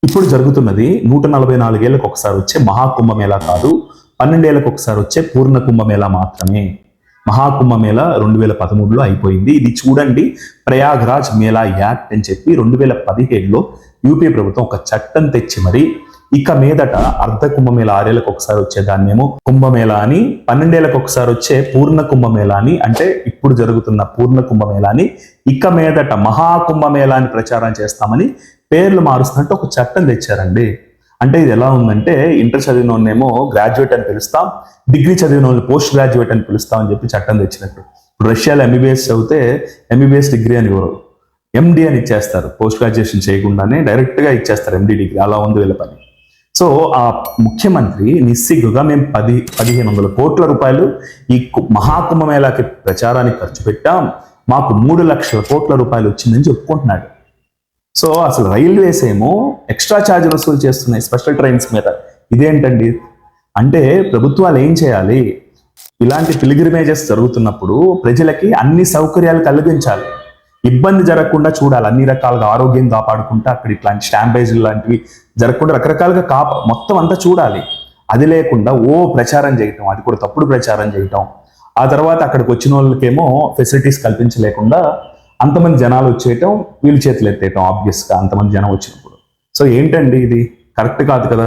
ఇప్పుడు జరుగుతున్నది 144 ఏళ్లకు ఒకసారి వచ్చే మహాకుంభమేళా కాదు, 12 ఏళ్లకు ఒకసారి వచ్చే పూర్ణ కుంభమేళా మాత్రమే. మహాకుంభమేళా 2013లో అయిపోయింది. ఇది చూడండి, ప్రయాగ్రాజ్ మేళా యాక్ట్ అని చెప్పి 2017లో యూపీ ప్రభుత్వం ఒక చట్టం తెచ్చి మరి ఇక మీదట అర్ధ కుంభమేళా 6 ఏళ్లకు ఒకసారి వచ్చేదాన్నేమో కుంభమేళా అని, 12 ఏళ్లకు ఒకసారి వచ్చే పూర్ణ కుంభమేళా అని, అంటే ఇప్పుడు జరుగుతున్న పూర్ణ కుంభమేళాని ఇక మీదట మహాకుంభమేళా అని ప్రచారం చేస్తామని పేర్లు మారుస్తున్నట్టు ఒక చట్టం తెచ్చారండి. అంటే ఇది ఎలా ఉందంటే, ఇంటర్ చదివిన వాళ్ళనేమో గ్రాడ్యుయేట్ అని పిలుస్తాం, డిగ్రీ చదివిన వాళ్ళని పోస్ట్ గ్రాడ్యుయేట్ అని పిలుస్తాం అని చెప్పి చట్టం తెచ్చినట్టు. ఇప్పుడు రష్యాలో ఎంబీబీఎస్ చదివితే ఎంబీబీఎస్ డిగ్రీ అని ఇవ్వరు, ఎండి అని ఇచ్చేస్తారు. పోస్ట్ గ్రాడ్యుయేషన్ చేయకుండానే డైరెక్ట్ గా ఇచ్చేస్తారు ఎండి డిగ్రీ. అలా ఉంది వీళ్ళ పని. సో ఆ ముఖ్యమంత్రి నిస్సిగ్గుగా మేము 1500 కోట్ల రూపాయలు ఈ మహాకుంభమేళాకి ప్రచారానికి ఖర్చు పెట్టాం, మాకు 3 లక్షల కోట్ల రూపాయలు వచ్చిందని చెప్పుకుంటున్నాడు. సో అసలు రైల్వేస్ ఏమో ఎక్స్ట్రా ఛార్జ్ వసూలు చేస్తున్నాయి స్పెషల్ ట్రైన్స్ మీద. ఇదేంటండి? అంటే ప్రభుత్వాలు ఏం చేయాలి? ఇలాంటి పిలిగ్రిమేజెస్ జరుగుతున్నప్పుడు ప్రజలకి అన్ని సౌకర్యాలు కలిగించాలి, ఇబ్బంది జరగకుండా చూడాలి, అన్ని రకాలుగా ఆరోగ్యం కాపాడుకుంటూ అక్కడ ఇట్లాంటి స్టాంపేజీలు లాంటివి జరగకుండా రకరకాలుగా మొత్తం అంతా చూడాలి. అది లేకుండా ప్రచారం చేయటం, అది కూడా తప్పుడు ప్రచారం చేయటం, ఆ తర్వాత అక్కడికి వచ్చిన వాళ్ళకేమో ఫెసిలిటీస్ కల్పించలేకుండా అంతమంది జనాలు వచ్చేయటం, వీళ్ళు చేతులు ఎత్తేయటం, ఆబ్వియస్గా అంతమంది జనం వచ్చినప్పుడు. సో ఏంటండి ఇది? కరెక్ట్ కాదు కదా.